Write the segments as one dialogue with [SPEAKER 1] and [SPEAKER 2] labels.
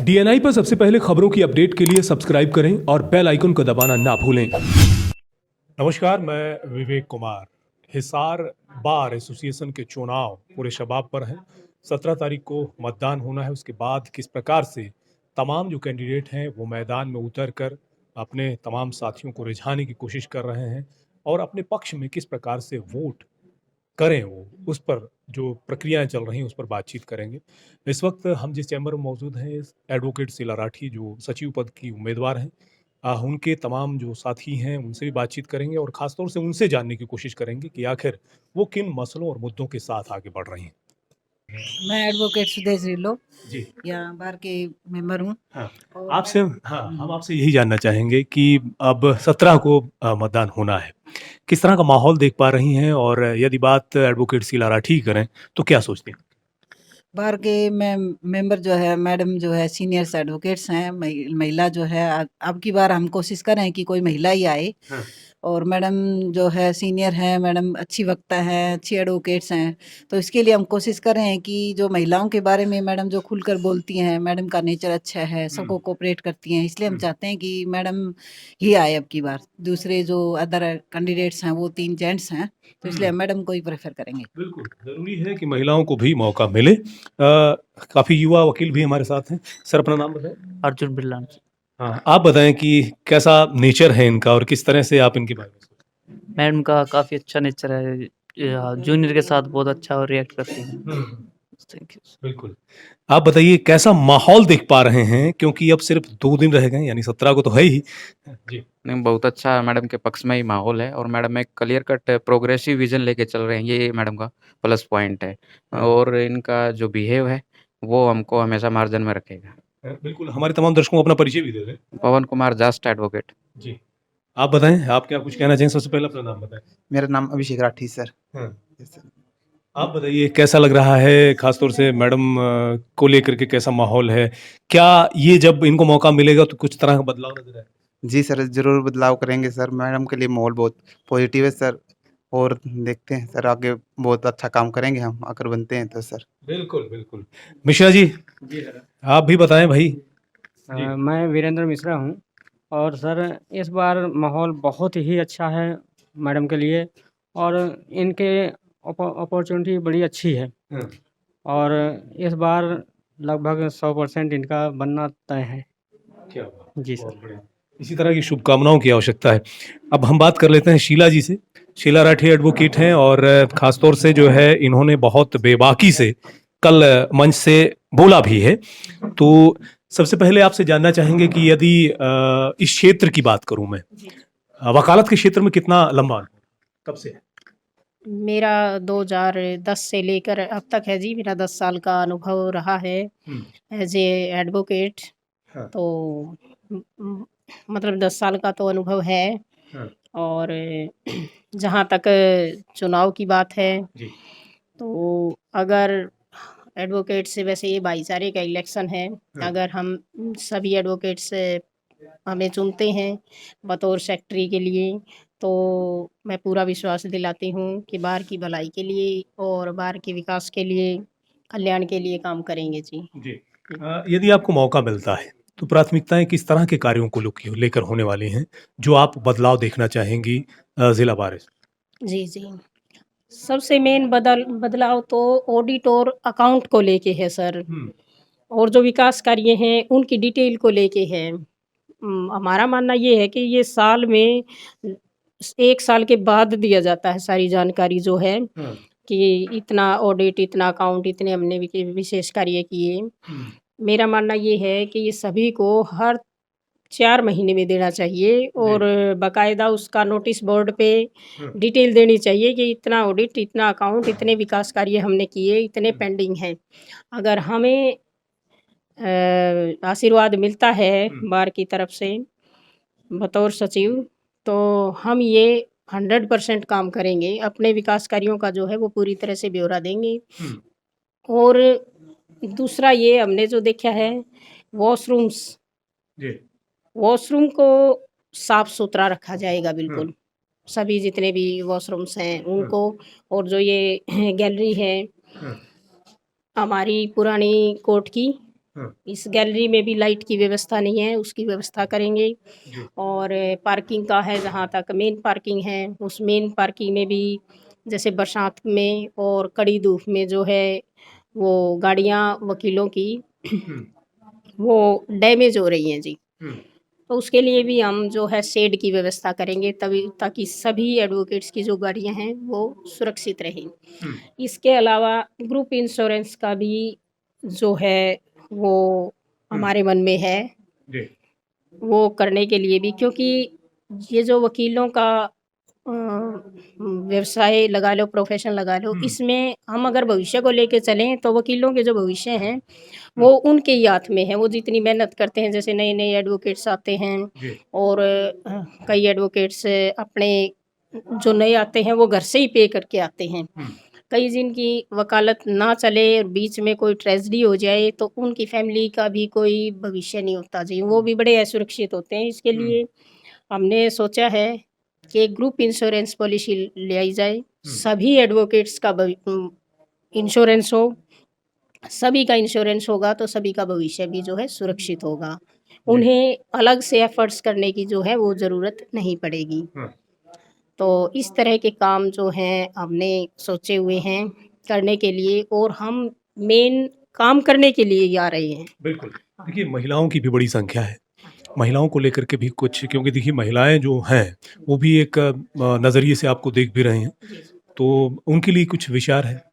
[SPEAKER 1] DNI पर सबसे पहले खबरों की अपडेट के लिए सब्सक्राइब करें और बेल आइकन को दबाना ना भूलें। नमस्कार, मैं विवेक कुमार। हिसार बार एसोसिएशन के चुनाव पूरे शबाब पर हैं। 17 तारीख को मतदान होना है। उसके बाद किस प्रकार से तमाम जो कैंडिडेट हैं वो मैदान में उतर कर अपने तमाम साथियों को रिझाने की कोशिश कर रहे हैं और अपने पक्ष में किस प्रकार से वोट करें, वो उस पर जो प्रक्रियाएं चल रही हैं उस पर बातचीत करेंगे। इस वक्त हम जिस चैम्बर में मौजूद हैं, एडवोकेट शीला राठी जो सचिव पद की उम्मीदवार हैं, उनके तमाम जो साथी हैं उनसे भी बातचीत करेंगे और ख़ासतौर से उनसे जानने की कोशिश करेंगे कि आखिर वो किन मसलों और मुद्दों के साथ आगे बढ़ रही हैं।
[SPEAKER 2] मैं एडवोकेट सुदेश रिलो
[SPEAKER 1] जी
[SPEAKER 2] यहाँ बार के मेंबर हूँ।
[SPEAKER 1] हाँ,
[SPEAKER 2] और
[SPEAKER 1] आपसे हम आपसे यही जानना चाहेंगे कि अब 17 को मतदान होना है। किस तरह का माहौल देख पा रही हैं और यदि बात एडवोकेट शीला राठी की करें तो क्या सोचती हैं?
[SPEAKER 2] बार के मेंबर जो है मैडम जो है सीनियर्स एडवोकेट्स हैं। महिला जो है अब की बार हम कोशिश कर रहे हैं कि कोई महिला ही आए।
[SPEAKER 1] हाँ।
[SPEAKER 2] और मैडम जो है सीनियर हैं, मैडम अच्छी वक्ता हैं, अच्छी एडवोकेट्स हैं। तो इसके लिए हम कोशिश कर रहे हैं कि जो महिलाओं के बारे में मैडम जो खुलकर बोलती हैं, मैडम का नेचर अच्छा है, सबको कोऑपरेट करती हैं, इसलिए हम चाहते हैं कि मैडम ही आए अब की बार। दूसरे जो अदर कैंडिडेट्स हैं वो 3 जेंट्स हैं, तो इसलिए हम मैडम को ही प्रेफर करेंगे।
[SPEAKER 1] बिल्कुल, ज़रूरी है कि महिलाओं को भी मौका मिले। काफ़ी युवा वकील भी हमारे साथ हैं। सर अपना नाम बताएँ?
[SPEAKER 3] अर्जुन बिरला।
[SPEAKER 1] हाँ, आप बताएँ कि कैसा नेचर है इनका और किस तरह से आप इनके बारे में सोचते हैं?
[SPEAKER 3] मैडम का काफ़ी अच्छा नेचर है। जूनियर के साथ बहुत अच्छा रिएक्ट करती हैं। Thank you.
[SPEAKER 1] बिल्कुल। आप बताइए कैसा माहौल देख पा रहे हैं, क्योंकि अब सिर्फ़ 2 दिन रह गए हैं, यानी 17 को तो है ही। जी।
[SPEAKER 4] नहीं, बहुत अच्छा मैडम के पक्ष में ही माहौल है और मैडम एक क्लियर कट प्रोग्रेसिव विज़न लेके चल रहे हैं, ये मैडम का प्लस पॉइंट है। और इनका जो बिहेव है, वो हमको हमेशा मार्जिन में रखेगा।
[SPEAKER 1] बिल्कुल, हमारे तमाम दर्शकों को अपना परिचय भी दे दें।
[SPEAKER 4] पवन कुमार जस्ट एडवोकेट।
[SPEAKER 1] जी। आप बताएँ, आप क्या कुछ कहना चाहें? सबसे पहले अपना नाम बताएँ।
[SPEAKER 5] मेरा नाम अभिषेक राठी सर।
[SPEAKER 1] हाँ।
[SPEAKER 5] Yes sir.
[SPEAKER 1] आप बताइए कैसा लग रहा है, खासतौर से मैडम को लेकर के कैसा माहौल है? क्या ये जब इनको मौका मिलेगा तो कुछ तरह का बदलाव नज़र आएगा?
[SPEAKER 5] जी सर, ज़रूर बदलाव करेंगे सर। मैडम के लिए माहौल बहुत पॉजिटिव है सर और देखते हैं सर आगे बहुत अच्छा काम करेंगे हम अगर बनते हैं तो सर।
[SPEAKER 1] बिल्कुल, बिल्कुल। मिश्रा जी, आप भी बताएँ भाई। जी।
[SPEAKER 6] मैं वीरेंद्र मिश्रा हूँ और सर इस बार माहौल बहुत ही अच्छा है मैडम के लिए और इनके अपॉर्चुनिटी बड़ी अच्छी है
[SPEAKER 1] हाँ।
[SPEAKER 6] और इस बार लगभग 100% इनका बनना तय है।
[SPEAKER 1] क्या बात!
[SPEAKER 6] जी
[SPEAKER 1] बहुत
[SPEAKER 6] सर।
[SPEAKER 1] बढ़िया। इसी तरह की शुभकामनाओं की आवश्यकता है। अब हम बात कर लेते हैं शीला जी से। शीला राठी एडवोकेट हैं और ख़ासतौर से जो है इन्होंने बहुत बेबाकी से कल मंच से बोला भी है। तो सबसे पहले आपसे जानना चाहेंगे कि यदि इस क्षेत्र की बात करूँ मैं, वकालत के क्षेत्र में कितना लंबा अनुभव, कब से है?
[SPEAKER 7] मेरा 2010 से लेकर अब तक है जी। मेरा 10 साल का अनुभव रहा है एज ए एडवोकेट।
[SPEAKER 1] हाँ।
[SPEAKER 7] तो मतलब 10 साल का तो अनुभव है।
[SPEAKER 1] हाँ।
[SPEAKER 7] और जहाँ तक चुनाव की बात है
[SPEAKER 1] जी।
[SPEAKER 7] तो अगर एडवोकेट से वैसे ये भाईचारे का इलेक्शन है। अगर हम सभी एडवोकेट से हमें चुनते हैं बतौर सेक्रेटरी के लिए, तो मैं पूरा विश्वास दिलाती हूँ कि बार की भलाई के लिए और बार के विकास के लिए, कल्याण के लिए काम करेंगे जी।
[SPEAKER 1] जी। यदि आपको मौका मिलता है, तो प्राथमिकताएँ किस तरह के कार्यों को लेकर होने वाली हैं, जो आप बदलाव देखना चाहेंगी ज़िला बार से?
[SPEAKER 7] जी, जी। सबसे मेन बदलाव तो ऑडिट और अकाउंट को लेके है सर। और जो विकास कार्य हैं उनकी डिटेल को लेके है। हमारा मानना ये है कि ये साल में 1 साल के बाद दिया जाता है सारी जानकारी जो है कि इतना ऑडिट, इतना अकाउंट, इतने हमने विशेष कार्य किए। मेरा मानना ये है कि ये सभी को हर 4 महीने में देना चाहिए और बाकायदा उसका नोटिस बोर्ड पे डिटेल देनी चाहिए कि इतना ऑडिट, इतना अकाउंट, इतने विकास कार्य हमने किए, इतने पेंडिंग हैं। अगर हमें आशीर्वाद मिलता है बार की तरफ से बतौर सचिव, तो हम ये 100% काम करेंगे। अपने विकास कार्यों का जो है वो पूरी तरह से ब्यौरा देंगे। और दूसरा ये हमने जो देखा है वॉशरूम्स, वॉशरूम को साफ सुथरा रखा जाएगा बिल्कुल। सभी जितने भी वॉशरूम्स हैं उनको, और जो ये गैलरी है हमारी पुरानी कोर्ट की, इस गैलरी में भी लाइट की व्यवस्था नहीं है, उसकी व्यवस्था करेंगे। और पार्किंग का है, जहाँ तक मेन पार्किंग है, उस मेन पार्किंग में भी जैसे बरसात में और कड़ी धूप में जो है वो गाड़ियाँ वकीलों की वो डैमेज हो रही हैं जी। तो उसके लिए भी हम जो है शेड की व्यवस्था करेंगे, तभी ताकि सभी एडवोकेट्स की जो गाड़ियां हैं वो सुरक्षित रहें। इसके अलावा ग्रुप इंश्योरेंस का भी जो है वो हमारे मन में है, वो करने के लिए भी, क्योंकि ये जो वकीलों का व्यवसाय लगा लो, प्रोफेशन लगा लो, इसमें हम अगर भविष्य को लेके चलें तो वकीलों के जो भविष्य हैं वो उनके ही हाथ में है। वो जितनी मेहनत करते हैं, जैसे नए नए एडवोकेट्स आते हैं और कई एडवोकेट्स अपने जो नए आते हैं वो घर से ही पे करके आते हैं। कई जिनकी वकालत ना चले और बीच में कोई ट्रेजेडी हो जाए तो उनकी फैमिली का भी कोई भविष्य नहीं होता जी, वो भी बड़े असुरक्षित होते हैं। इसके लिए हमने सोचा है कि एक ग्रुप इंश्योरेंस पॉलिसी ले आई जाए, सभी एडवोकेट्स का इंश्योरेंस हो, सभी का इंश्योरेंस होगा तो सभी का भविष्य भी जो है सुरक्षित होगा। उन्हें अलग से एफर्ट्स करने की जो है वो ज़रूरत नहीं पड़ेगी। तो इस तरह के काम जो हैं हमने सोचे हुए हैं करने के लिए, और हम मेन काम करने के लिए ही आ रहे हैं।
[SPEAKER 1] बिल्कुल। देखिए, महिलाओं की भी बड़ी संख्या है। महिलाओं को लेकर के भी कुछ, क्योंकि देखिए महिलाएं जो हैं वो भी एक नज़रिए से आपको देख भी रहे हैं, तो उनके लिए कुछ विचार है?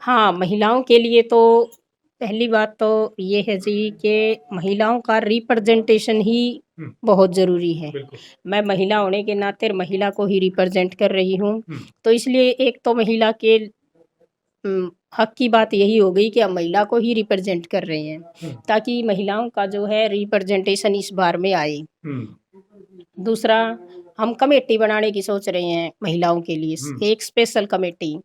[SPEAKER 7] हाँ, महिलाओं के लिए तो पहली बात तो ये है जी कि महिलाओं का रिप्रेजेंटेशन ही बहुत ज़रूरी है। मैं महिला होने के नाते महिला को ही रिप्रेजेंट कर रही हूँ, तो इसलिए एक तो महिला के हक की बात यही हो गई कि हम महिला को ही रिप्रेजेंट कर रहे हैं, ताकि महिलाओं का जो है रिप्रेजेंटेशन इस बार में आए। दूसरा, हम कमेटी बनाने की सोच रहे हैं महिलाओं के लिए, एक स्पेशल कमेटी।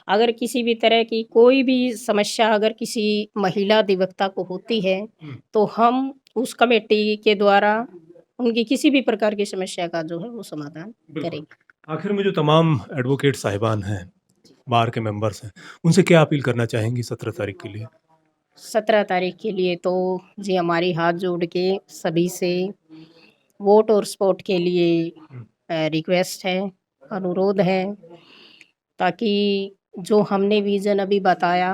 [SPEAKER 7] अगर किसी भी तरह की कोई भी समस्या अगर किसी महिला अधिवक्ता को होती है तो हम उस कमेटी के द्वारा उनकी किसी भी प्रकार की समस्या का जो है वो समाधान करेंगे।
[SPEAKER 1] आखिर में जो तमाम एडवोकेट साहिबान हैं, बार के मेंबर्स हैं, उनसे क्या अपील करना चाहेंगी 17 तारीख के लिए?
[SPEAKER 7] 17 तारीख के लिए तो जी हमारी हाथ जोड़ के सभी से वोट और सपोर्ट के लिए रिक्वेस्ट है, अनुरोध है, ताकि जो हमने विज़न अभी बताया,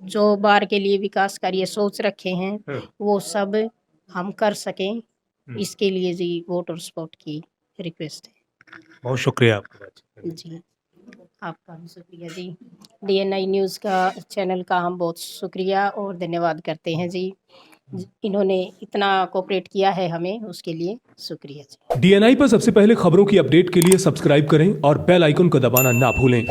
[SPEAKER 7] जो बार के लिए विकास कार्य सोच रखे हैं, वो सब हम कर सकें, इसके लिए जी वोट और सपोर्ट की रिक्वेस्ट है।
[SPEAKER 1] बहुत शुक्रिया आपका।
[SPEAKER 7] जी, आपका भी शुक्रिया जी। DNI न्यूज़ का चैनल का हम बहुत शुक्रिया और धन्यवाद करते हैं जी। इन्होंने इतना कोऑपरेट किया है हमें, उसके लिए शुक्रिया जी।
[SPEAKER 1] DNI पर सबसे पहले खबरों की अपडेट के लिए सब्सक्राइब करें और बेल आइकन को दबाना ना भूलें।